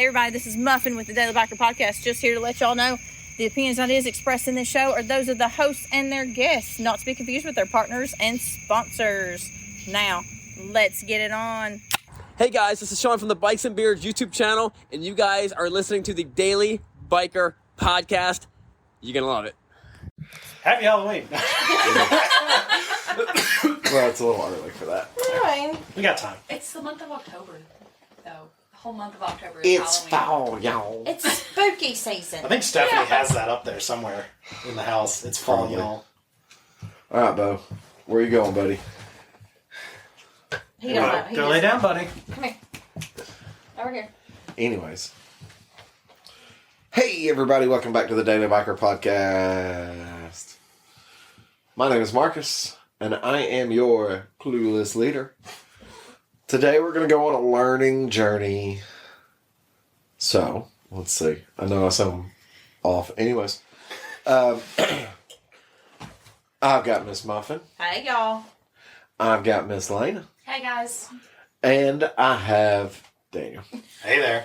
Hey everybody, this is Muffin with the Daily Biker Podcast. Just here to let y'all know the opinions and ideas expressed in this show are those of the hosts and their guests, not to be confused with their partners and sponsors. Now, let's get it on. Hey guys, this is Sean from the Bikes and Beards YouTube channel, and you guys are listening to the Daily Biker Podcast. You're gonna love it. Happy Halloween. Well, it's a little early for that. Fine. We got time. It's the month of October, though. The whole month of October is It's Halloween. fall, y'all. It's spooky season. I think Stephanie has that up there somewhere in the house. It's fall, Probably. y'all. All right, Bo. Where you going, buddy? He don't know. He Go lay down, buddy. Come here. Over here. Anyways. Hey, everybody. Welcome back to the Daily Biker Podcast. My name is Marcus, and I am your clueless leader. Today, we're going to go on a learning journey. So, let's see. I know I sound off. Anyways. I've got Miss Muffin. Hey, y'all. I've got Miss Lena. Hey, guys. And I have Daniel. Hey there.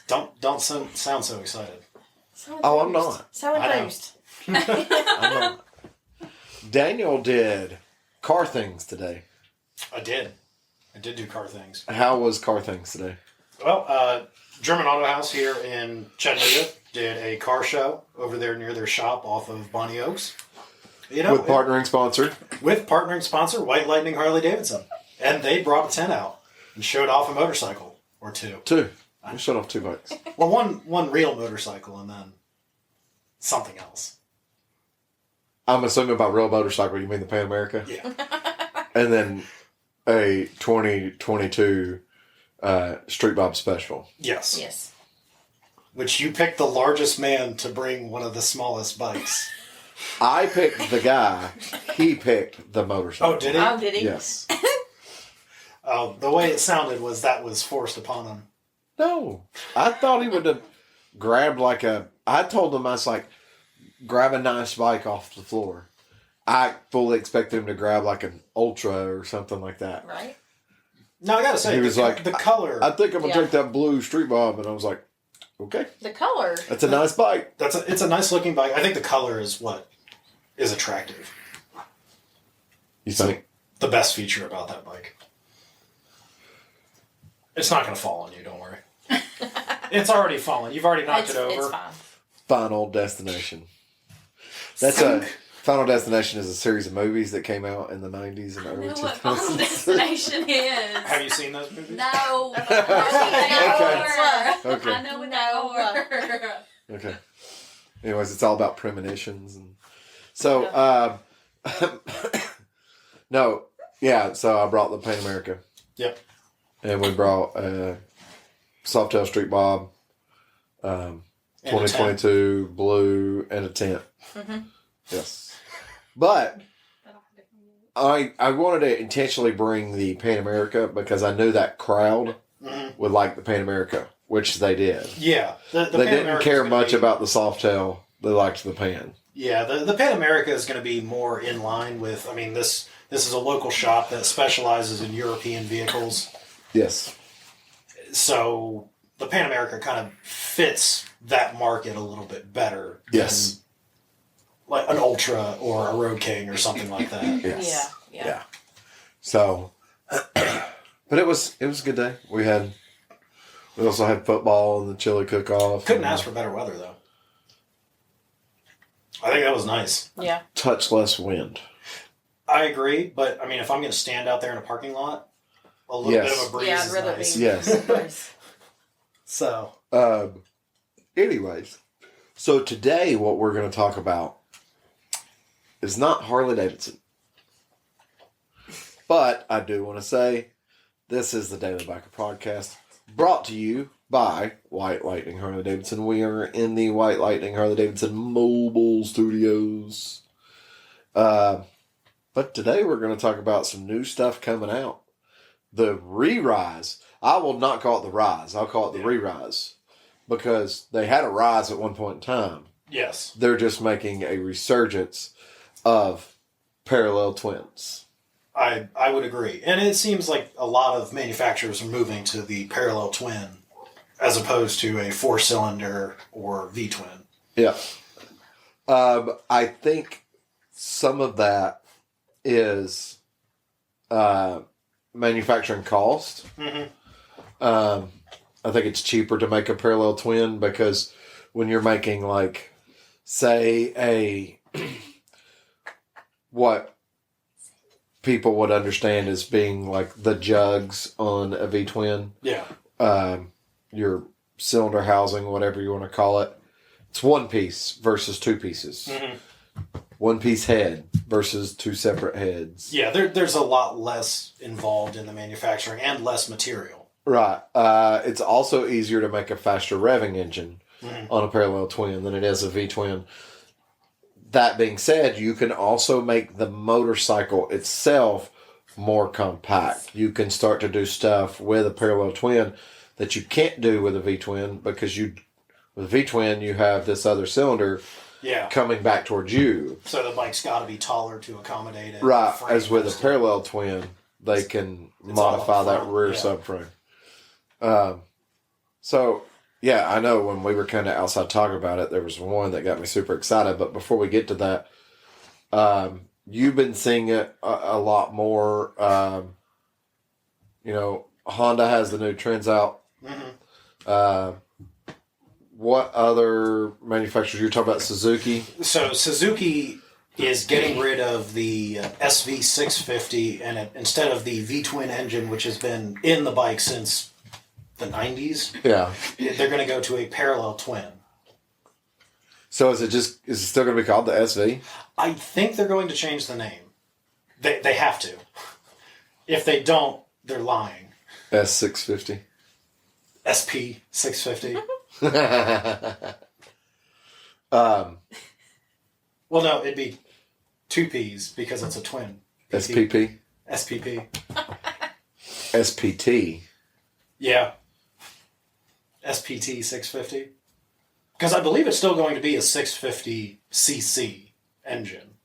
Don't sound so excited. Oh, I'm not. So I know. enthused. I'm not. Daniel did car things today. I did do car things. How was car things today? Well, German Auto House here in Chattanooga did a car show over there near their shop off of Bonnie Oaks. You know, With partnering sponsor. with partnering sponsor White Lightning Harley Davidson, and they brought a tent out and showed off a motorcycle or two. Two. We shut off 2 bikes. Well, one real motorcycle and then something else. I'm assuming by real motorcycle you mean the Pan America? Yeah. And then a 2022 Street Bob Special. Yes. Yes. Which you picked the largest man to bring one of the smallest bikes. I picked the guy. He picked the motorcycle. Oh, did he? Oh, did he? Yes. The way it sounded was that was forced upon him. No. I thought he would have grabbed like a... I told him, I was like, grab a nice bike off the floor. I fully expected him to grab like an Ultra or something like that. Right? No, I gotta say, He was like, the color. I think I'm going to Yeah. take that blue Street Bob. And I was like, okay. The color. That's a nice bike. It's a nice looking bike. I think the color is what is attractive. You think? The best feature about that bike. It's not going to fall on you, don't worry. It's already fallen. You've already knocked it over. It's fine. Final Destination. That's a... Final Destination is a series of movies that came out in the 90s and I early know what Final 2000s. Destination is. Have you seen those movies? No. Okay. I know what that were. Okay. Anyways, it's all about premonitions. And so, no. Yeah, so I brought the Pan America. Yep. And we brought Softail Street Bob, And a tent. 2022 Blue, and a tent. Mm-hmm. Yes. But I wanted to intentionally bring the Pan America because I knew that crowd Mhm. would like the Pan America, which they did. Yeah. The They Pan didn't America's care gonna much be- about the Softail. They liked the Pan. Yeah, the Pan America is going to be more in line with, I mean, this is a local shop that specializes in European vehicles. Yes. So the Pan America kind of fits that market a little bit better Yes. than like an Ultra or a Road King or something like that. Yes. Yeah. So, but it was a good day. We also had football and the chili cook-off. Couldn't and ask for better weather, though. I think that was nice. Yeah. touch less wind. I agree, but I mean, if I'm going to stand out there in a parking lot, a little Yes. bit of a breeze Yeah, I'd is rather nice. be. Yes. So, Anyways, so today what we're going to talk about is not Harley Davidson. But I do want to say this is the Daily Biker Podcast brought to you by White Lightning Harley Davidson. We are in the White Lightning Harley Davidson mobile studios. But today we're going to talk about some new stuff coming out. The re-rise. I will not call it the rise. I'll call it the re-rise. Because they had a rise at one point in time. yes. They're just making a resurgence of parallel twins. I would agree. And it seems like a lot of manufacturers are moving to the parallel twin as opposed to a 4-cylinder or V-twin. Yeah. I think some of that is manufacturing cost. I think it's cheaper to make a parallel twin because when you're making, like, say, what people would understand as being like the jugs on a V-twin. Yeah. Your cylinder housing, whatever you want to call it. It's one piece versus two pieces. One piece head versus two separate heads. Yeah, there's a lot less involved in the manufacturing and less material. Right. It's also easier to make a faster revving engine on a parallel twin than it is a V-twin. That being said, you can also make the motorcycle itself more compact. You can start to do stuff with a parallel twin that you can't do with a V-twin because with a V-twin you have this other cylinder coming back towards you. So the bike's got to be taller to accommodate it. Right. As with a parallel twin, they can modify that rear subframe. So, yeah, I know when we were kind of outside talking about it, there was one that got me super excited. But before we get to that, you've been seeing it a lot more. Honda has the new trends out. What other manufacturers? You're talking about Suzuki? So Suzuki is getting rid of the SV650 and instead of the V-twin engine, which has been in the bike since the 90s, they're going to go to a parallel twin. So is it still going to be called the SV? I think they're going to change the name. They have to. If they don't, they're lying. S650. SP650. Well, no, it'd be 2 P's because it's a twin. SPP? SPP. SPT. Yeah. SPT 650. Because I believe it's still going to be a 650cc engine.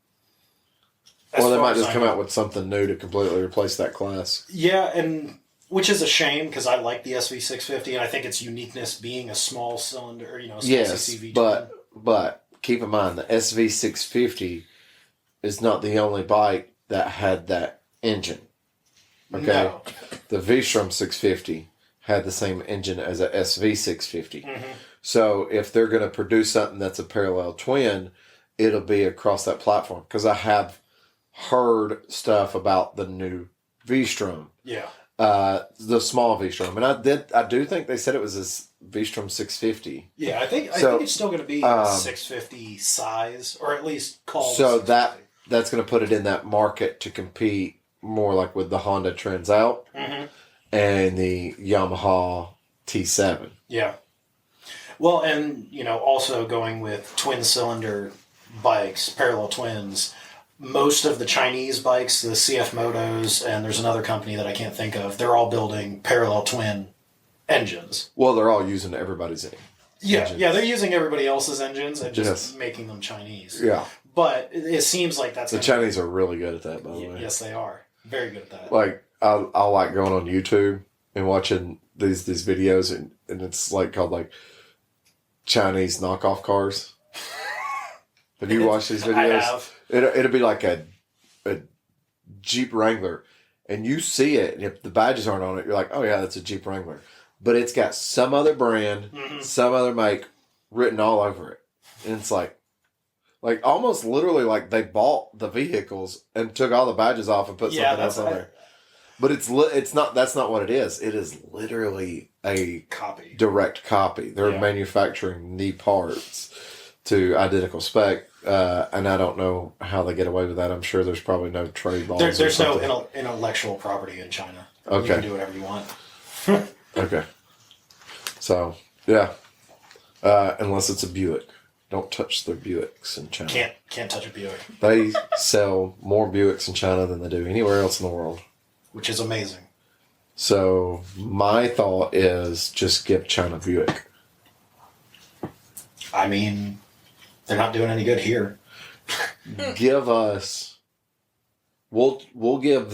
Well, they might just come out with something new to completely replace that class. Yeah, and which is a shame because I like the SV650 and I think its uniqueness being a small cylinder, small CCV. But keep in mind the SV650 is not the only bike that had that engine. Okay, No. The V-Strom 650 had the same engine as a SV650. So if they're going to produce something that's a parallel twin, it'll be across that platform. Because I have heard stuff about the new V-Strom. Yeah. The small V-Strom. And I do think they said it was a V-Strom 650. Yeah, I think it's still going to be a 650 size, or at least called. So that's going to put it in that market to compete more like with the Honda Trends Out and the Yamaha T7. Yeah. Well, and, also going with twin cylinder bikes, parallel twins, most of the Chinese bikes, the CF Motos, and there's another company that I can't think of, they're all building parallel twin engines. Well, they're all using everybody's engines. Yeah, they're using everybody else's engines and just making them Chinese. Yeah. But it seems like that's... The Chinese are really good at that, by the way. Yes, they are. Very good at that. Like, I like going on YouTube and watching these videos, and it's like called like Chinese knockoff cars. Have you watched these videos? I have. It'll be like a Jeep Wrangler, and you see it, and if the badges aren't on it, you're like, oh yeah, that's a Jeep Wrangler. But it's got some other brand, some other make written all over it. And it's like almost literally like they bought the vehicles and took all the badges off and put something else on there. But it's not. That's not what it is. It is literally a copy, direct copy. They're manufacturing the parts to identical spec, and I don't know how they get away with that. I'm sure there's probably no trade laws. There's no intellectual property in China. Okay, you can do whatever you want. Okay, so yeah, unless it's a Buick. Don't touch the Buicks in China. Can't touch a Buick. They sell more Buicks in China than they do anywhere else in the world. Which is amazing. So my thought is just give China Buick. I mean, they're not doing any good here. Give us. We'll give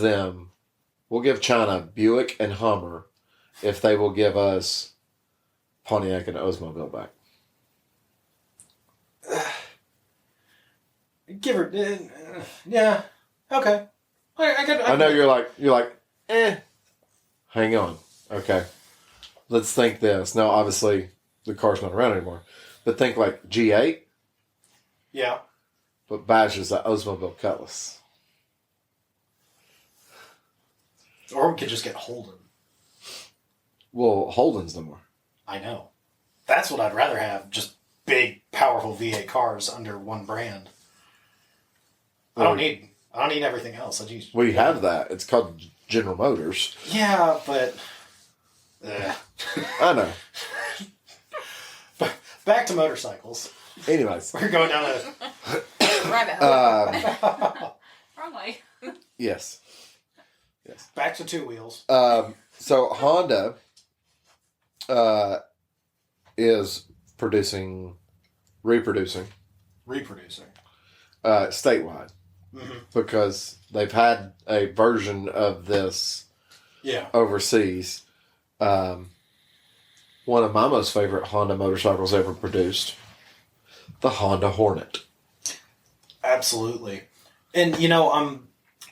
China Buick and Hummer if they will give us Pontiac and Oldsmobile back? Give her, yeah, okay. I know you're like, hang on. Okay. Let's think this. Now, obviously, the car's not around anymore. But think like G8, Yeah. but badges the Oldsmobile Cutlass. Or we could just get Holden. Well, Holden's no more. I know. That's what I'd rather have. Just big, powerful V8 cars under one brand. I don't need everything else. We have that. It's called General Motors. Yeah, but I know. back to motorcycles. Anyways. We're going down a Rabbit hole. Wrong way. Yes. back to two wheels. So Honda is reproducing statewide because they've had a version of this overseas. One of my most favorite Honda motorcycles ever produced, the Honda Hornet. Absolutely. And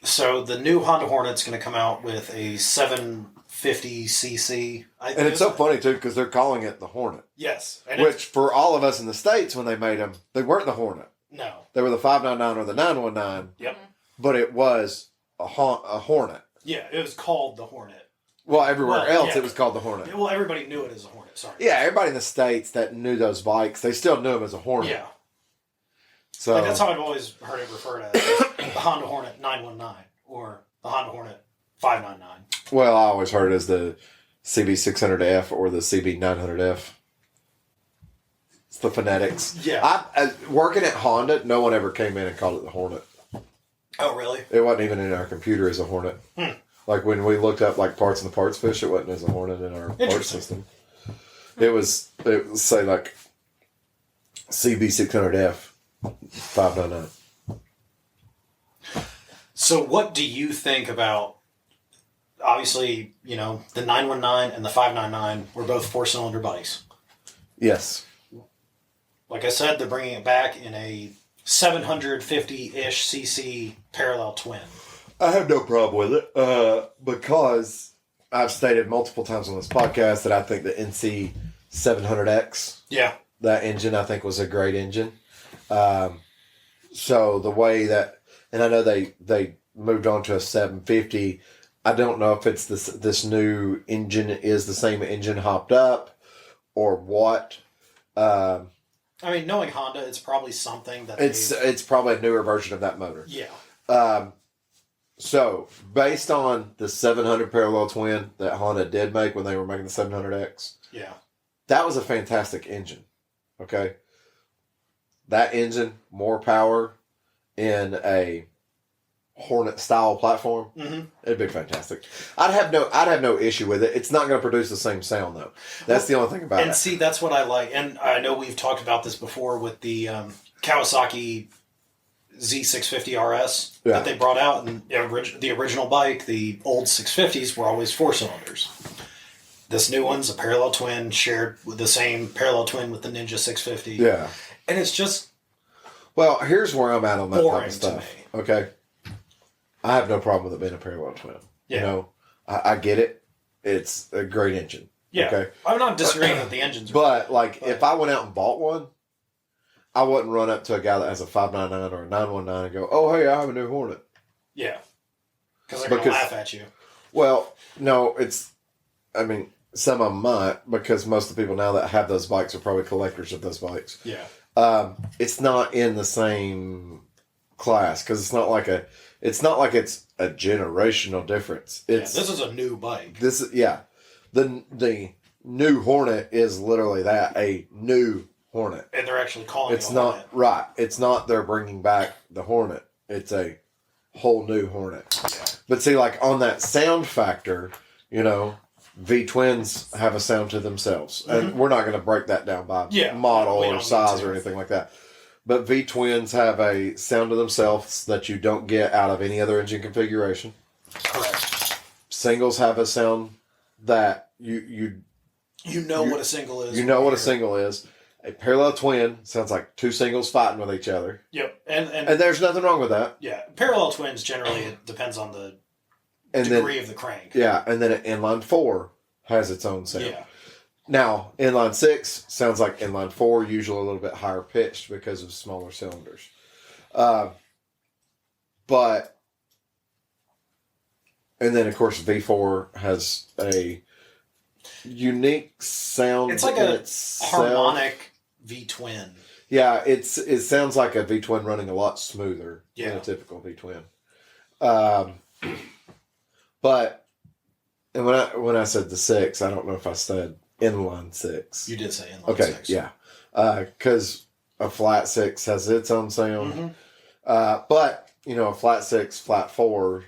so the new Honda Hornet's going to come out with a 750cc. And it's so funny too because they're calling it the Hornet. Yes. Which for all of us in the States when they made them, they weren't the Hornet. No. They were the 599 or the 919. Yep. But it was a Hornet. Yeah, it was called the Hornet. Well, everywhere else it was called the Hornet. Well, everybody knew it as a Hornet. Sorry. Yeah, everybody in the States that knew those bikes, they still knew them as a Hornet. Yeah. So that's how I've always heard it referred to as the Honda Hornet 919 or the Honda Hornet 599. Well, I always heard it as the CB600F or the CB900F. It's the phonetics. Yeah. Working at Honda, no one ever came in and called it the Hornet. Oh, really? It wasn't even in our computer as a Hornet. Like when we looked up like parts in the parts fish, it wasn't as a Hornet in our parts system. It was say like CB600F 599. So what do you think about, obviously, the 919 and the 599 were both four-cylinder bikes. Yes. Like I said, they're bringing it back in a 750-ish cc parallel twin. I have no problem with it because I've stated multiple times on this podcast that I think the NC 700X, that engine I think was a great engine. So the way that, and I know they moved on to a 750. I don't know if it's this new engine is the same engine hopped up or what. I mean, knowing Honda, it's probably something that it's probably a newer version of that motor. Yeah. So, based on the 700 parallel twin that Honda did make when they were making the 700X, that was a fantastic engine. Okay, that engine, more power in a Hornet style platform, it'd be fantastic. I'd have no issue with it. It's not going to produce the same sound though. That's the only thing about it. And see, that's what I like. And I know we've talked about this before with the Kawasaki Z650 RS that they brought out, and the original bike, the old 650s were always four cylinders. This new one's a parallel twin, shared with the same parallel twin with the Ninja 650. Yeah, and it's just here's where I'm at on that type of stuff. To me. Okay, I have no problem with it being a parallel twin. Yeah, I get it. It's a great engine. Yeah, okay. I'm not disagreeing that the engines are but if I went out and bought one, I wouldn't run up to a guy that has a 599 or a 919 and go, "Oh, hey, I have a new Hornet." Yeah, because they're going to laugh at you. Well, no, some of them might, because most of the people now that have those bikes are probably collectors of those bikes. Yeah. It's not in the same class because it's not like it's a generational difference. This is a new bike. The new Hornet is literally that, a new Hornet. And they're actually calling it Hornet. Right. It's not they're bringing back the Hornet. It's a whole new Hornet. Yeah. But see, like on that sound factor, V-twins have a sound to themselves. And we're not going to break that down by model or size or anything like that. But V-twins have a sound to themselves that you don't get out of any other engine configuration. Correct. Singles have a sound that you You know what a single is. You know what a single is. A parallel twin sounds like two singles fighting with each other. Yep. And there's nothing wrong with that. Yeah. Parallel twins, generally, it depends on the degree of the crank. Yeah, and then an inline 4 has its own sound. Yeah. Now, inline 6 sounds like inline 4, usually a little bit higher pitched because of smaller cylinders. But, and then of course V4 has a unique sound. It's like a harmonic V-twin. Yeah, it sounds like a V-twin running a lot smoother than a typical V-twin. But, and when I said the 6, I don't know if I said inline 6. You did say inline 6. Yeah. Because a flat 6 has its own sound. Mm-hmm. But, a flat 6, flat 4,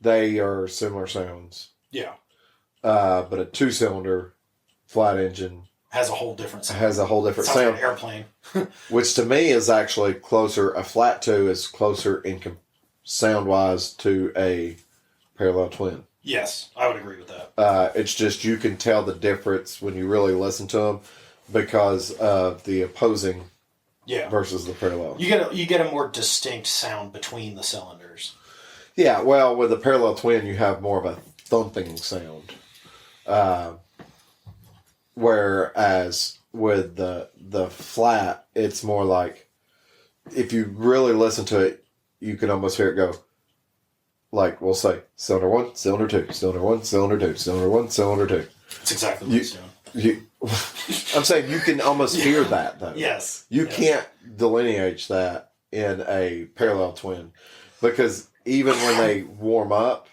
they are similar sounds. Yeah. But a 2-cylinder flat engine has a whole different sound. Sounds sound. Like an airplane. Which to me is actually closer, a flat 2 is closer in sound-wise to a parallel twin. Yes, I would agree with that. It's just you can tell the difference when you really listen to them because of the opposing versus the parallel. You get a more distinct sound between the cylinders. Yeah, well, with a parallel twin, you have more of a thumping sound. Whereas with the flat, it's more like, if you really listen to it, you can almost hear it go, like we'll say, cylinder 1, cylinder 2, cylinder 1, cylinder 2, cylinder 1, cylinder 2. That's exactly what it's doing. I'm saying you can almost hear that, though. Yes. You can't delineate that in a parallel twin. Because even when they warm up,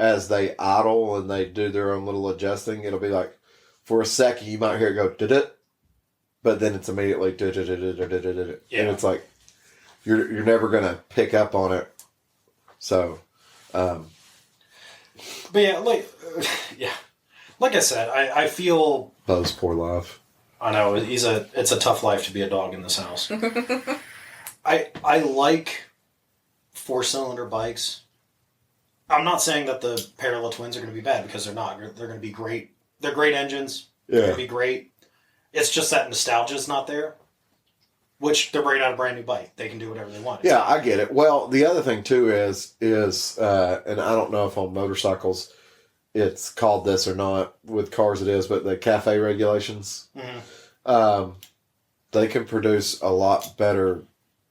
as they idle and they do their own little adjusting, it'll be like, for a second, you might hear it go, da-da, but then it's immediately, da-da-da-da-da-da-da-da. And it's like, you're never going to pick up on it. So, but yeah, like I said, I feel Buzz, poor life. I know it's a tough life to be a dog in this house. I like 4-cylinder bikes. I'm not saying that the parallel twins are going to be bad, because they're not. They're going to be great. They're great engines. They're going to be great. It's just that nostalgia's not there. Which they're bringing out a brand new bike. They can do whatever they want. I get it. Well, the other thing too is and I don't know if on motorcycles it's called this or not. With cars it is, but the CAFE regulations, they can produce a lot better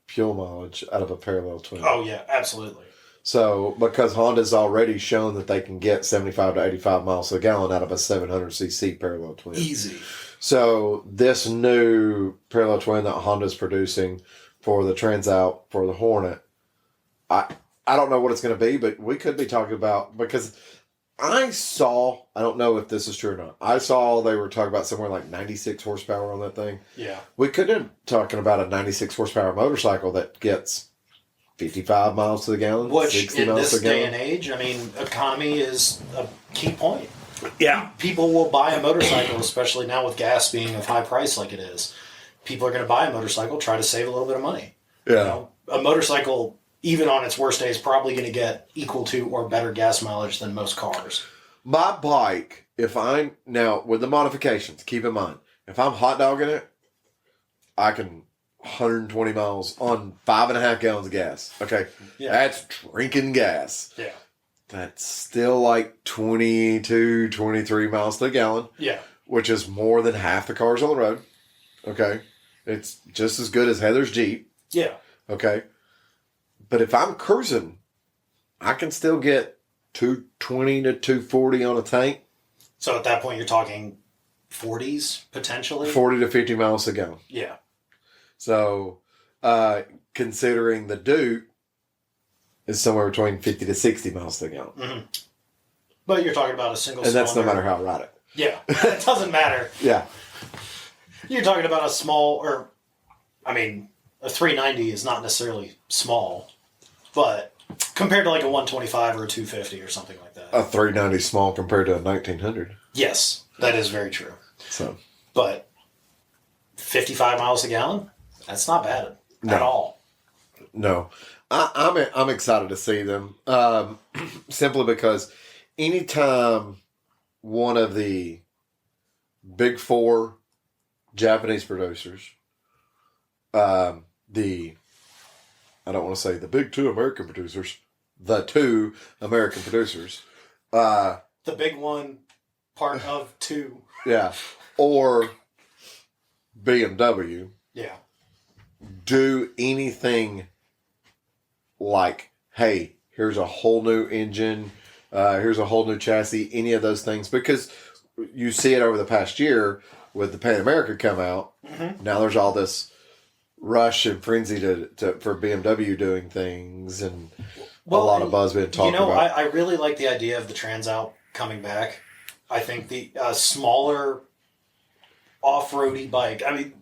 fuel mileage out of a parallel twin. Oh yeah, absolutely. So, because Honda's already shown that they can get 75 to 85 miles a gallon out of a 700cc parallel twin. Easy. So, this new parallel twin that Honda's producing for the Transalp, for the Hornet, I don't know what it's going to be, but we could be talking about, because I don't know if this is true or not, I saw they were talking about somewhere like 96 horsepower on that thing. Yeah. We could be talking about a 96 horsepower motorcycle that gets 55 miles to the gallon, which 60 in miles this to the day gallon. and age, I mean, economy is a key point. Yeah. People will buy a motorcycle, especially now with gas being of high price like it is. People are going to buy a motorcycle, try to save a little bit of money. Yeah. A motorcycle, even on its worst day, is probably going to get equal to or better gas mileage than most cars. My bike, now with the modifications, keep in mind, if I'm hot dogging it, I can 120 miles on 5.5 gallons of gas. Okay. Yeah. That's drinking gas. Yeah. That's still like 22, 23 miles to the gallon. Yeah. Which is more than half the cars on the road. Okay. It's just as good as Heather's Jeep. Yeah. Okay. But if I'm cruising, I can still get 220 to 240 on a tank. So at that point, you're talking 40s, potentially? 40 to 50 miles a gallon. Yeah. So, considering the Duke is somewhere between 50 to 60 miles to the gallon. Mm-hmm. But you're talking about a single And cylinder. that's no matter how I ride it. Yeah. It doesn't matter. Yeah. You're talking about a 390 is not necessarily small, but compared to like a 125 or a 250 or something like that. A 390 small compared to a 1900. Yes, that is very true. So, but 55 miles a gallon, that's not bad at all. No. I'm excited to see them. Simply because anytime one of the big four Japanese producers. I don't want to say the big two American producers, the two American producers. The big one, part of two. Yeah. Or BMW. Yeah. Do anything like, hey, here's a whole new engine, here's a whole new chassis, any of those things. Because you see it over the past year with the Pan America come out. Mm-hmm. Now there's all this rush and frenzy for BMW doing things, and a lot of buzz being talked about. I really like the idea of the Transalp coming back. I think the smaller off-roady bike. I mean,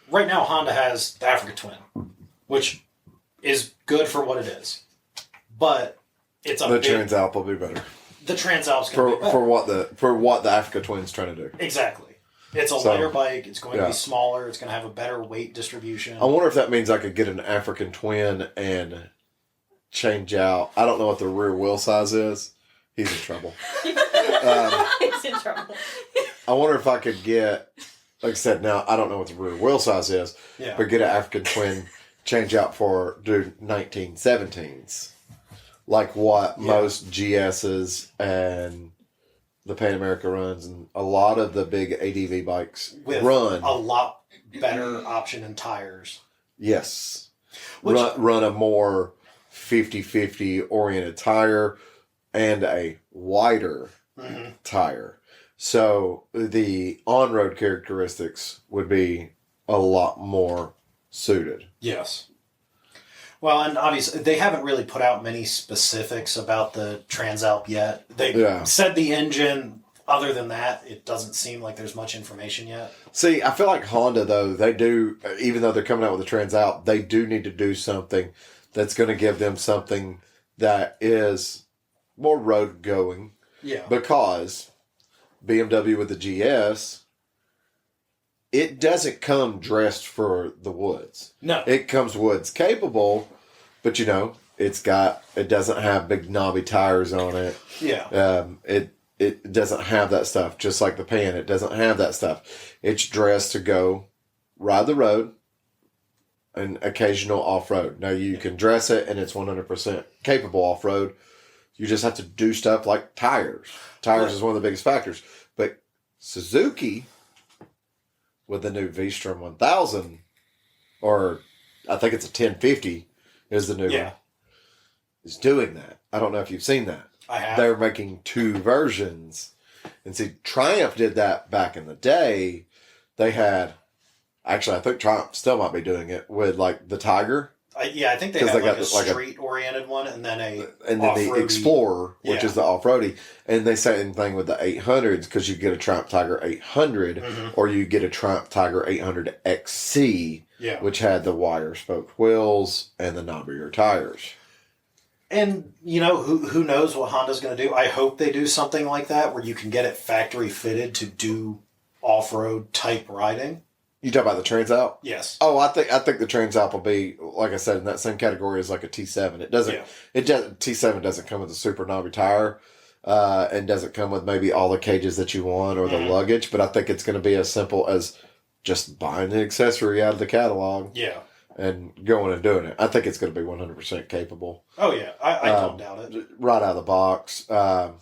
right now Honda has the Africa Twin, which is good for what it is, but it's the Transalp will be better. The Transalp's going to be better. for what the Africa Twin's trying to do. Exactly. It's a lighter bike. It's going to be smaller. It's going to have a better weight distribution. I wonder if that means I could get an African Twin and change out. I don't know what the rear wheel size is. He's in trouble. He's in trouble. I wonder if I could get, like I said, now I don't know what the rear wheel size is, but get an African Twin, change out for 1917s. Like what most GS's and the Pan America runs, and a lot of the big ADV bikes run a lot better option in tires. Yes. Run a more 50-50 oriented tire and a wider tire. So the on-road characteristics would be a lot more suited. Yes. Well, and obviously, they haven't really put out many specifics about the Transalp yet. They said the engine. Other than that, it doesn't seem like there's much information yet. See, I feel like Honda, though, they do, even though they're coming out with the Transalp, they do need to do something that's going to give them something that is more road going. Yeah. Because BMW with the GS, it doesn't come dressed for the woods. No. It comes woods capable, but it doesn't have big knobby tires on it. Yeah. It doesn't have that stuff. Just like the Pan, it doesn't have that stuff. It's dressed to go ride the road and occasional off-road. Now you can dress it and it's 100% capable off-road. You just have to do stuff like tires. Tires is one of the biggest factors. But Suzuki, with the new V-Strom 1000, or I think it's a 1050 is the new one, is doing that. I don't know if you've seen that. I have. They're making two versions. And see, Triumph did that back in the day. They had, actually, I think Triumph still might be doing it with like the Tiger. I think they have like a street-oriented one and then the Explorer, which is the off-roady. And they same thing with the 800s, because you get a Triumph Tiger 800 or you get a Triumph Tiger 800 XC, which had the wire spoke wheels and the knobbier tires. And, who knows what Honda's going to do. I hope they do something like that where you can get it factory fitted to do off-road type riding. You talk about the Transalp? Yes. Oh, I think the Transalp will be, like I said, in that same category as like a T7. T7 doesn't come with a super knobby tire, and doesn't come with maybe all the cages that you want or the luggage, but I think it's going to be as simple as just buying the accessory out of the catalog. Yeah. And going and doing it. I think it's going to be 100% capable. Oh, yeah. I don't doubt it. Right out of the box. But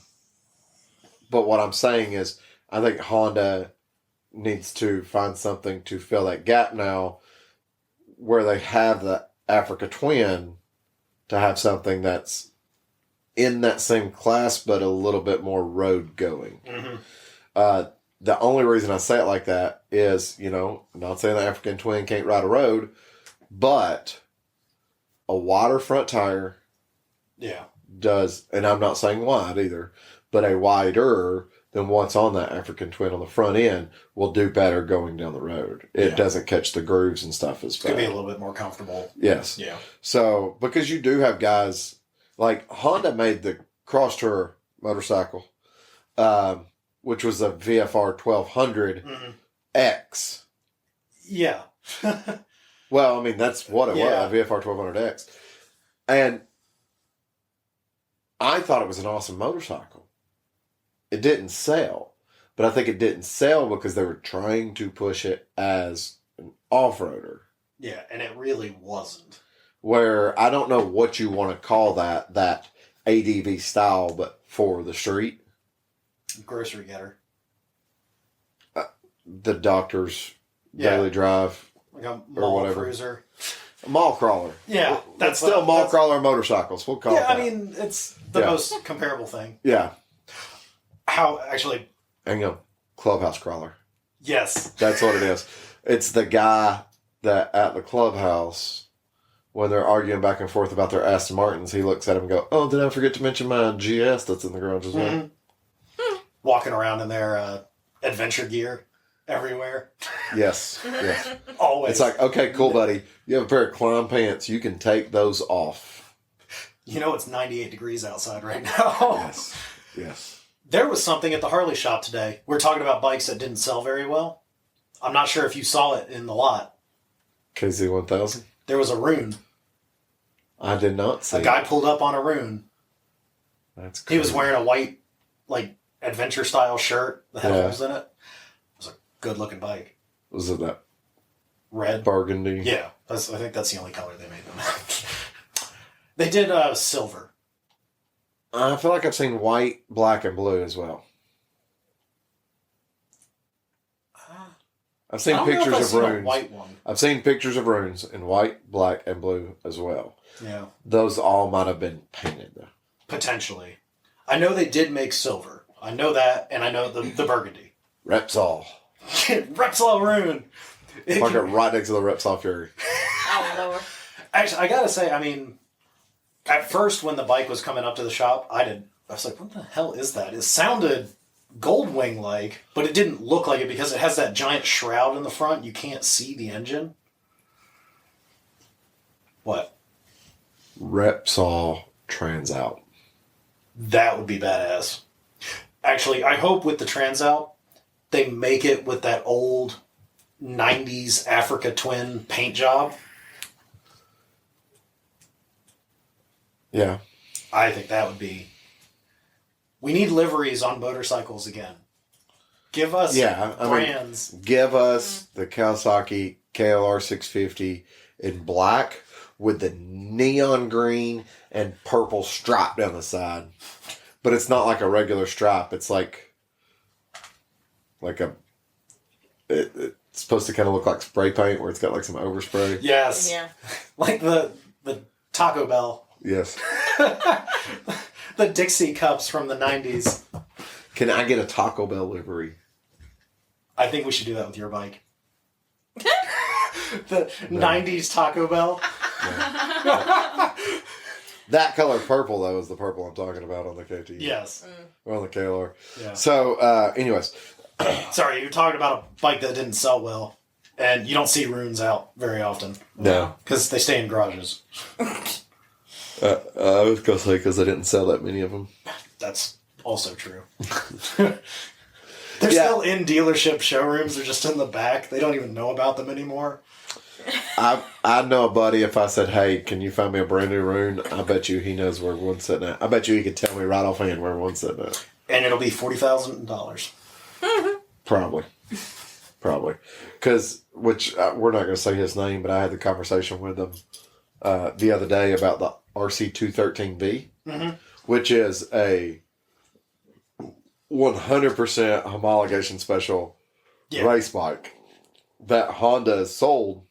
what I'm saying is, I think Honda needs to find something to fill that gap now, where they have the Africa Twin, to have something that's in that same class but a little bit more road going. The only reason I say it like that is, not saying the African Twin can't ride a road, but a wider front tire does, and I'm not saying wide either, but a wider than what's on that African Twin on the front end will do better going down the road. It doesn't catch the grooves and stuff as bad. It's going to be a little bit more comfortable. Yes. Yeah. So, because you do have guys, like Honda made the Cross Tour motorcycle, which was a VFR 1200 X. Yeah. Well, I mean, that's what it was, a VFR 1200X. And I thought it was an awesome motorcycle. It didn't sell. But I think it didn't sell because they were trying to push it as an off-roader. Yeah, and it really wasn't. Where I don't know what you want to call that ADV style, but for the street. Grocery getter. The doctor's daily drive. Like a mall whatever. cruiser. A mall crawler. Yeah. That's still mall crawler motorcycles. We'll call it that. I mean, it's the most comparable thing. Yeah. How, actually... Hang on. Clubhouse crawler. Yes. That's what it is. It's the guy that at the clubhouse, when they're arguing back and forth about their Aston Martins, he looks at him and go, "Oh, did I forget to mention my GS that's in the garage as well?" Mm-hmm. Walking around in their adventure gear everywhere. Yes. Yes. Always. It's like, okay, cool, buddy. You have a pair of climb pants. You can take those off. You know it's 98 degrees outside right now. Yes. Yes. There was something at the Harley shop today. We're talking about bikes that didn't sell very well. I'm not sure if you saw it in the lot. KZ1000? There was a Rune. I did not see A guy pulled up on a Rune. That's He was crazy. wearing a white, like, adventure style shirt that had Yeah. holes in it. It was a good looking bike. Was it that Red. burgundy? Yeah. I think that's the only color they made them. They did silver. I feel like I've seen white, black, and blue as well. I've seen I don't know if pictures I've of seen a runes. white one. I've seen pictures of runes in white, black, and blue as well. Yeah. Those all might have been painted though. Potentially. I know they did make silver. I know that, and I know the burgundy. Repsol. Repsol Rune. Park it right next to the Repsol Fury. Oh, Lord. Actually, I gotta say, I mean, at first when the bike was coming up to the shop, I was like, what the hell is that? It sounded Goldwing-like, but it didn't look like it because it has that giant shroud in the front. You can't see the engine. What? Repsol Transout. That would be badass. Actually, I hope with the Transout, they make it with that old 90s Africa Twin paint job. Yeah. I think that would be... We need liveries on motorcycles again. Give us brands. Give us the Kawasaki KLR 650 in black with the neon green and purple stripe down the side. But it's not like a regular stripe. It's like a... It's supposed to kind of look like spray paint where it's got like some overspray. Yes. Yeah. Like the Taco Bell. Yes. The Dixie cups from the 90s. Can I get a Taco Bell livery? I think we should do that with your bike. The 90s Taco Bell. That color purple, though, is the purple I'm talking about on the KT. Yes. Or on the KLR. Yeah. So, anyways. Sorry, you're talking about a bike that didn't sell well. And you don't see runes out very often. No. Because they stay in garages. I was going to say because I didn't sell that many of them. That's also true. They're still in dealership showrooms. They're just in the back. They don't even know about them anymore. I know a buddy, if I said, "Hey, can you find me a brand new rune?" I bet you he knows where one's sitting at. I bet you he could tell me right offhand where one's sitting at. And it'll be $40,000. Probably. Because, we're not going to say his name, but I had the conversation with him the other day about the RC213B, which is a 100% homologation special race bike that Honda has sold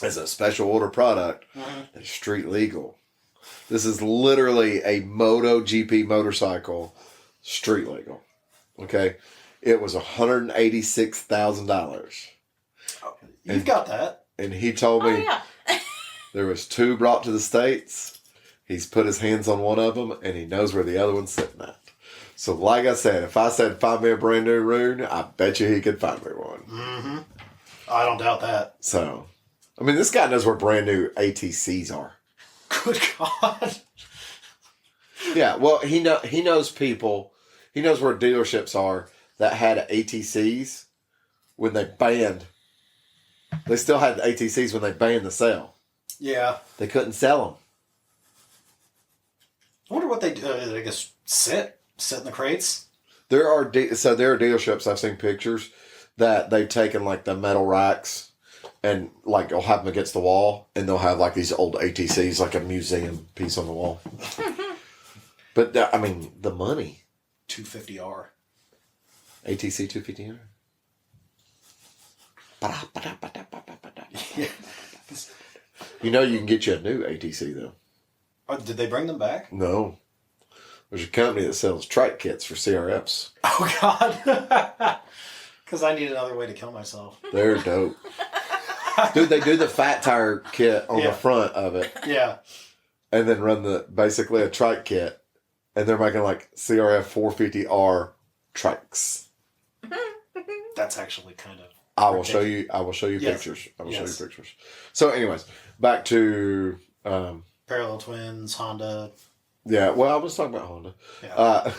as a special order product that is street legal. This is literally a MotoGP motorcycle, street legal. Okay? It was $186,000. You've got that. And he told me there was 2 brought to the States. He's put his hands on one of them, and he knows where the other one's sitting at. So, like I said, if I said, find me a brand new rune, I bet you he could find me one. Mm-hmm. I don't doubt that. So, I mean, this guy knows where brand new ATCs are. Good God. Yeah, well, he knows people. He knows where dealerships are that had ATCs when they banned. They still had ATCs when they banned the sale. Yeah. They couldn't sell them. I wonder what they do. I guess sit in the crates. There are dealerships, I've seen pictures that they've taken like the metal racks and like they'll have them against the wall and they'll have like these old ATCs, like a museum piece on the wall. But I mean, the money. 250R. ATC 250R. You know you can get you a new ATC though. Oh, did they bring them back? No. There's a company that sells trike kits for CRFs. Oh, God. Because I need another way to kill myself. They're dope. Dude, they do the fat tire kit on Yeah. the front of it. Yeah. And then run basically a trike kit. And they're making like CRF 450R trikes. That's actually kind of... I will show you Yes. pictures. I will Yes. show you pictures. So anyways, back to... Parallel Twins, Honda. yeah, well, I was talking about Honda. Yeah.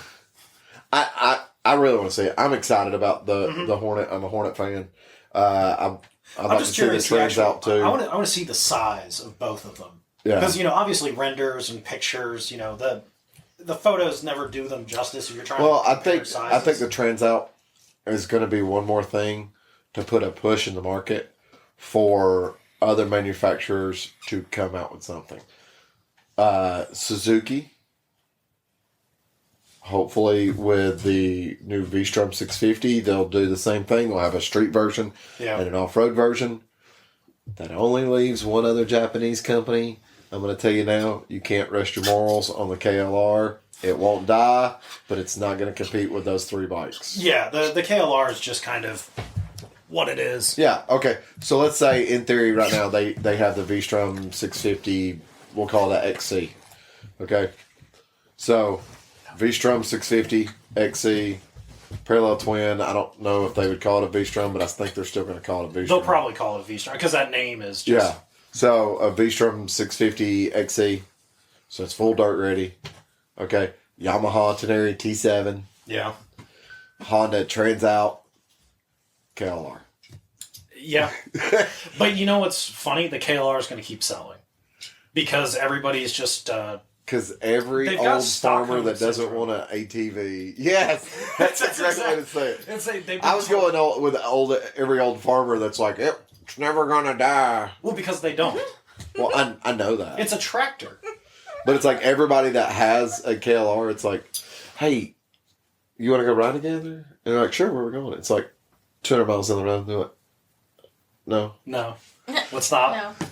I really want to see it. I'm excited about the Hornet. I'm a Hornet fan. I'd like to just see the curious. trends out too. I want to see the size of both of them. Yeah. Because obviously renders and pictures. The photos never do them justice. If you're trying Well, to compare sizes. I think the trends out is going to be one more thing to put a push in the market for other manufacturers to come out with something. Suzuki, hopefully with the new V-Strom 650, they'll do the same thing. They'll have a street version Yeah. and an off-road version. That only leaves one other Japanese company. I'm going to tell you now, you can't rest your morals on the KLR. It won't die, but it's not going to compete with those three bikes. Yeah, the KLR is just kind of what it is. Yeah, okay. So let's say, in theory, right now, they have the V-Strom 650, we'll call that XC. Okay? So, V-Strom 650, XC, parallel twin. I don't know if they would call it a V-Strom, but I think they're still going to call it a V-Strom. They'll probably call it V-Strom because that name is just... Yeah. So, a V-Strom 650 XC. So, it's full dirt ready. Okay. Yamaha Tenere T7. Yeah. Honda Transout. KLR. Yeah. But you know what's funny? The KLR is going to keep selling. Because everybody's just... Because every They've got old farmer Stockholm that doesn't syndrome. want an ATV. Yes, that's exactly what it's saying. they've been I was told- going with every old farmer that's like, it's never gonna die. Well, because they don't. Well, I know that, It's a tractor. but it's like everybody that has a KLR, it's like, hey, you want to go ride together? And they're like, sure, where we're going? It's like 200 miles down the road. And they're like, no, No. Let's not. No.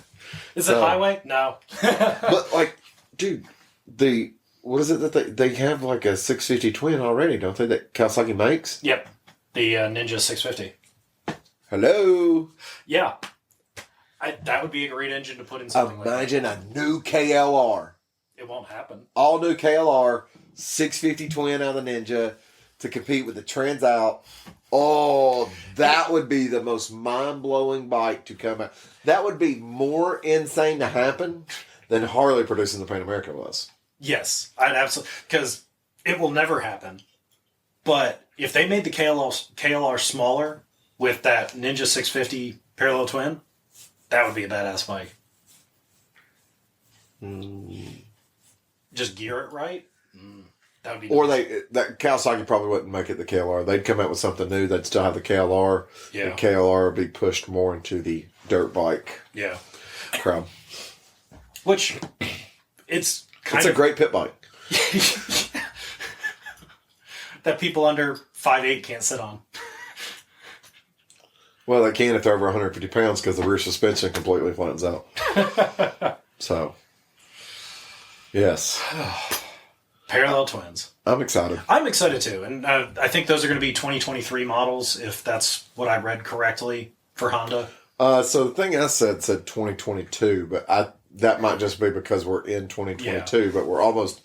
Is it So- highway? No. but like, dude, what is it that they have like a 650 twin already, don't they? That Kawasaki makes. Yep. The Ninja 650. Hello. Yeah. That would be a great engine to put in something like Imagine a new KLR. that. It won't happen. All new KLR, 650 twin out of the Ninja to compete with the Transout. Oh, that would be the most mind-blowing bike to come out. That would be more insane to happen than Harley producing the Pan America was. Yes. I'd absolutely... Because it will never happen. But if they made the KLR smaller with that Ninja 650 parallel twin, that would be a badass bike. Just gear it right. That would be Or nice. that Kawasaki probably wouldn't make it the KLR. They'd come out with something new. They'd still have the KLR. Yeah. The KLR would be pushed more into the dirt bike Yeah. crowd. Which, it's kind It's of... a great pit bike. that people under 5'8" can't sit on. Well, they can if they're over 150 pounds because the rear suspension completely flattens out. So, yes. Parallel twins. I'm excited. I'm excited too, and I think those are going to be 2023 models, if that's what I read correctly for Honda. So the thing I said 2022, but that might just be because we're in 2022, but we're almost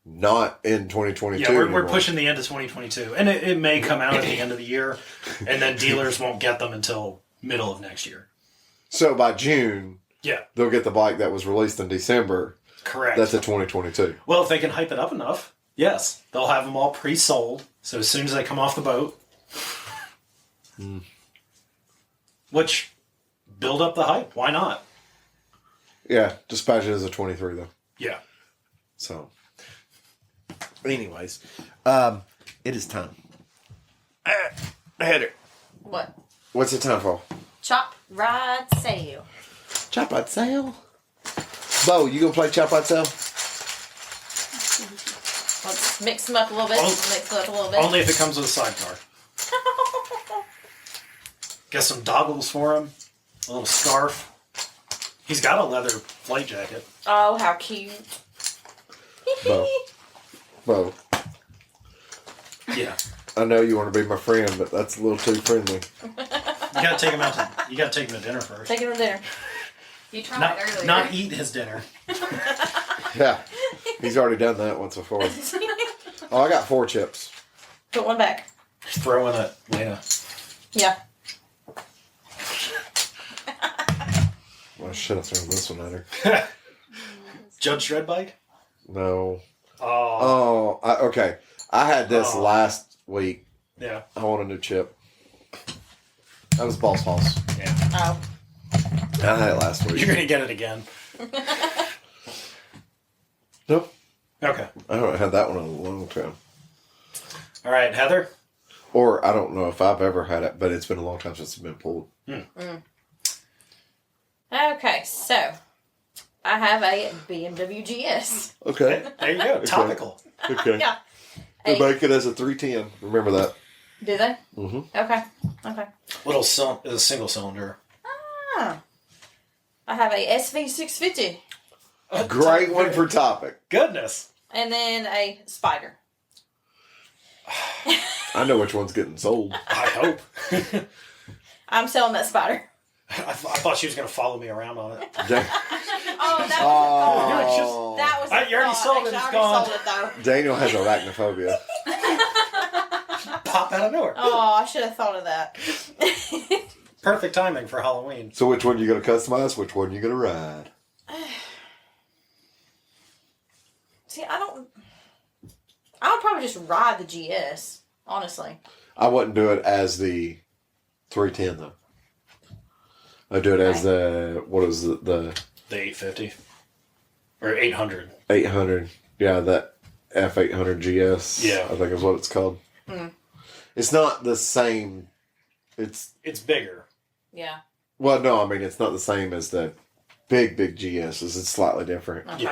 not in 2022 Yeah, we're anymore. pushing the end of 2022, and it may come out at the end of the year, and then dealers won't get them until middle of next year. So by June, Yeah, they'll get the bike that was released in December. correct. That's a 2022. Well, if they can hype it up enough, yes, they'll have them all pre-sold. So as soon as they come off the boat, which build up the hype. Why not? Yeah, dispatch it as a 23 though. Yeah. So, anyways, it is time. Heather, What? what's the time for? Chop, ride, sail. Chop I'd Sail? Bo, you gonna play Chop I'd Sail? Let's mix them up a little bit. Only if it comes with a sidecar. Get some doggles for him. A little scarf. He's got a leather flight jacket. Oh, how cute. Bo, Yeah. I know you want to be my friend, but that's a little too friendly. You gotta take him out to. You gotta take him to dinner first. Take him to dinner. You tried Not, earlier. not eat his dinner. Yeah, he's already done that once before. Oh, I got 4 chips. Put one back. Throw in a Lena. Yeah. Well, I should have thrown this one at her. Judge Shred Bike? No. Oh. Okay. I had this Oh. last week. Yeah. I want a new chip. That was Boss Hoss. Yeah. Oh. I had it last week. You're gonna get it again. Nope. Okay. I haven't had that one in a long time. All right, Heather. Or I don't know if I've ever had it, but it's been a long time since it's been pulled. Okay, so I have a BMW GS. Okay. There you go. Topical. Okay. Yeah. They make it as a 310. Remember that. Do they? Mm-hmm. Okay. Okay. Little single cylinder. Ah. I have a SV650 Great one for topic. Goodness. and then a Spider. I know which one's getting sold. I hope. I'm selling that Spider. I thought she was going to follow me around on it. Oh, that Oh. that was. You already sold it, Actually, it's I gone. already sold it though. Daniel has arachnophobia. Pop out of nowhere. Oh, I should have thought of that. Perfect timing for Halloween. So which one you gonna customize? Which one you gonna ride? See, I would probably just ride the GS, honestly. I wouldn't do it as the 310 though. I'd do it as the what is the The 850. Or 800. 800? Yeah, that F800 GS. Yeah. I think is what it's called. It's not the same. It's bigger. Yeah. well, no, I mean it's not the same as the big GSs. It's slightly different. Okay.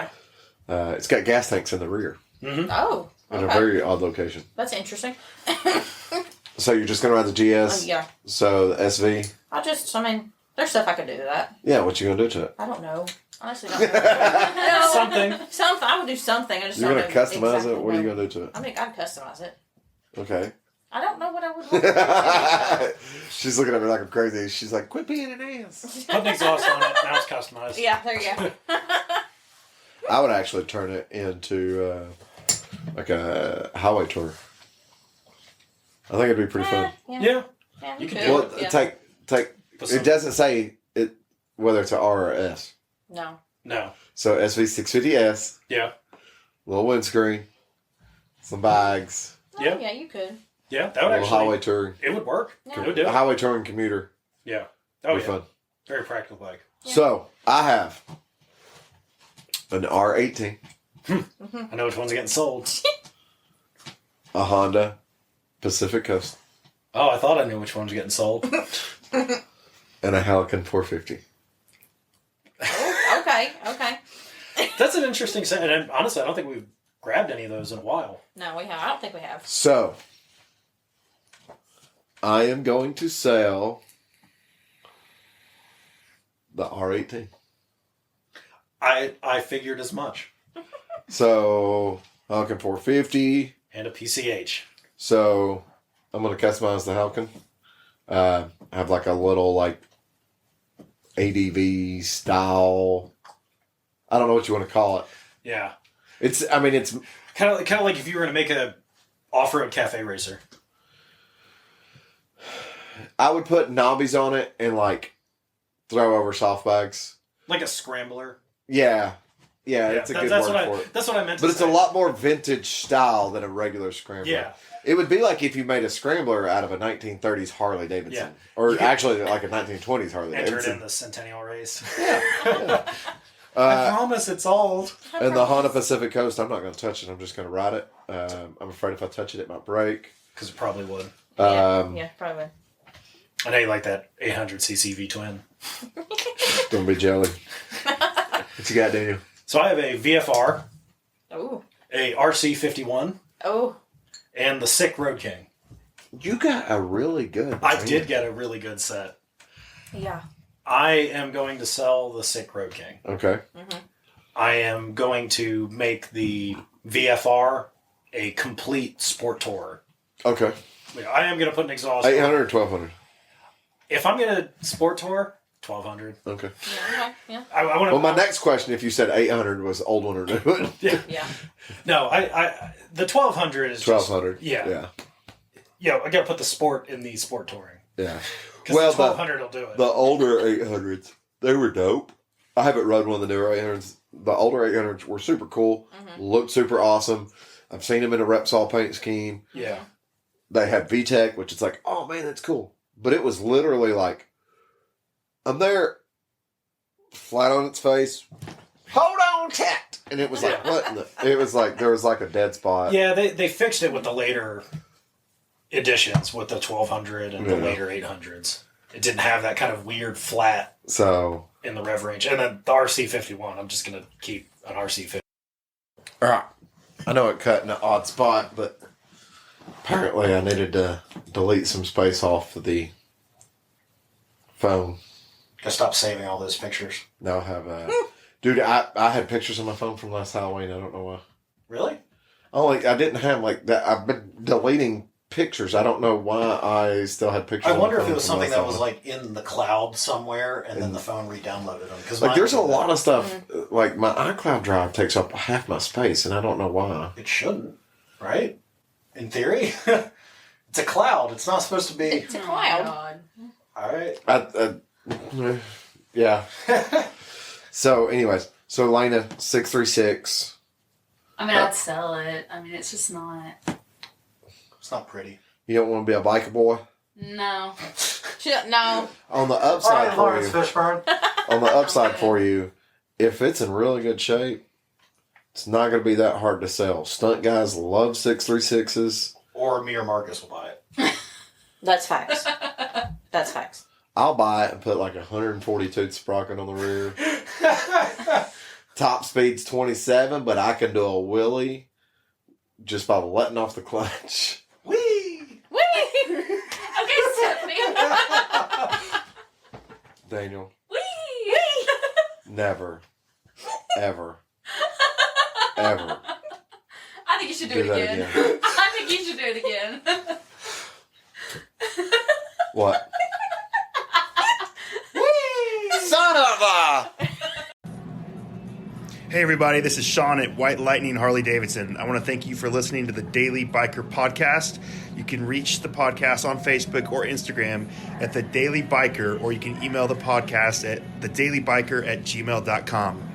Yeah. It's got gas tanks in the rear Oh. in a Okay. very odd location. That's interesting. So you're just gonna ride the GS. Yeah. So the SV. There's stuff I could do to that. Yeah, what you gonna do to it? I don't know. Honestly, don't know. No, Something. Something. I would do something. I just You're don't gonna know customize exactly it. What are you what. gonna do to it? I mean, I'd customize it. Okay. I don't know what I would want. She's looking at me like I'm crazy. She's like, "Quit being an ass." Put an exhaust on it. Now it's customized. Yeah, there you go. I would actually turn it into like a highway tour. I think it'd be pretty fun. Yeah. Yeah, You you can could. do Well, Yeah. take. Put some- It doesn't say it whether it's a R or S. No. No. So SV650S, Yeah. little windscreen, some bags, Oh, Yeah. yeah, you could. Yeah. That a would little actually. highway touring. It would work. Yeah. It would do A it. highway touring commuter. Yeah. Oh, Be yeah. fun. Very practical bike. Yeah. So I have an R18, I know which one's getting sold. a Honda Pacific Coast, Oh, I thought I knew which one's getting sold. and a Haliken 450. Okay. Okay. That's an interesting set. And honestly, I don't think we've grabbed any of those in a while. No, we have. I don't think we have. So I am going to sell the R18. I figured as much. So Haliken 450. And a PCH. So I'm going to customize the Haliken. Have like a little like ADV style. I don't know what you want to call it. Yeah. It's Kind of like if you were going to make a off-road cafe racer. I would put knobbies on it and like throw over soft bags. Like a scrambler. Yeah, it's a good that's word what for it. That's what I meant to But it's say. a lot more vintage style than a regular scrambler. Yeah. It would be like if you made a scrambler out of a 1930s Harley Davidson. Yeah. Or You could- actually like a 1920s Harley Entered Davidson. in the Centennial race. Yeah. I promise it's old. And the Honda Pacific Coast, I'm not going to touch it. I'm just going to ride it. I'm afraid if I touch it, it might break. Because it probably would. Yeah, probably. I know you like that 800cc V-twin. Don't be jelly. What you got, Daniel? So I have a VFR, Oh. a RC51, Oh. and the Sick Road King. You got a really good. I did get a really good set. Yeah. I am going to sell the Sick Road King. Okay. I am going to make the VFR a complete sport tourer. Okay. I am going to put an exhaust. 800 or 1200? If I'm going to sport tour, 1200. Okay. Yeah. I want to. Well, my next question, if you said 800 was old one or new one. Yeah. Yeah. No, the 1200 is 1200. Yeah. I got to put the sport in the sport touring. Yeah. Because the 1200 will do it. The older 800s, they were dope. I haven't run one of the newer 800s. The older 800s were super cool, looked super awesome. I've seen them in a Repsol paint scheme. Yeah. They had VTEC, which is like, oh man, that's cool. But it was literally like, I'm there, flat on its face, hold on, cat. And it was like, what? It was like, there was like a dead spot. Yeah, they fixed it with the later editions, with the 1200 and the later 800s. It didn't have that kind of weird flat in the rev range. And then the RC51, I'm just going to keep an RC50. All right. I know it cut in an odd spot, but apparently I needed to delete some space off of the phone. Gotta stop saving all those pictures. Now I have dude, I had pictures on my phone from last Halloween. I don't know why. Really? I didn't have like that. I've been deleting pictures. I don't know why I still had pictures. I wonder if it was something that was like in the cloud somewhere, and then the phone re-downloaded them. Because like, there's a lot of stuff. Like my iCloud drive takes up half my space, and I don't know why. It shouldn't, right? In theory, it's a cloud. It's not supposed to be. It's a cloud. All right. Yeah. So, anyways, Lena 636. I mean, I'd sell it. I mean, it's just not. It's not pretty. You don't want to be a biker boy. No. No. On the upside for you. Fishburne. On the upside for you, if it's in really good shape, it's not going to be that hard to sell. Stunt guys love 636s. Or me or Marcus will buy it. That's facts. That's facts. I'll buy it and put like a 142 sprocket on the rear. Top speed's 27, but I can do a wheelie just by letting off the clutch. Whee! Whee! Okay, Stephanie. Daniel, Whee! never, ever, ever. I think you should do it that again. I think you should do it again. What? Son of a... Hey everybody, this is Sean at White Lightning Harley Davidson. I want to thank you for listening to the Daily Biker Podcast. You can reach the podcast on Facebook or Instagram at The Daily Biker, or you can email the podcast at thedailybiker@gmail.com.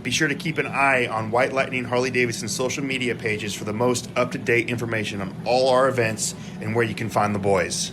Be sure to keep an eye on White Lightning Harley Davidson social media pages for the most up-to-date information on all our events and where you can find the boys.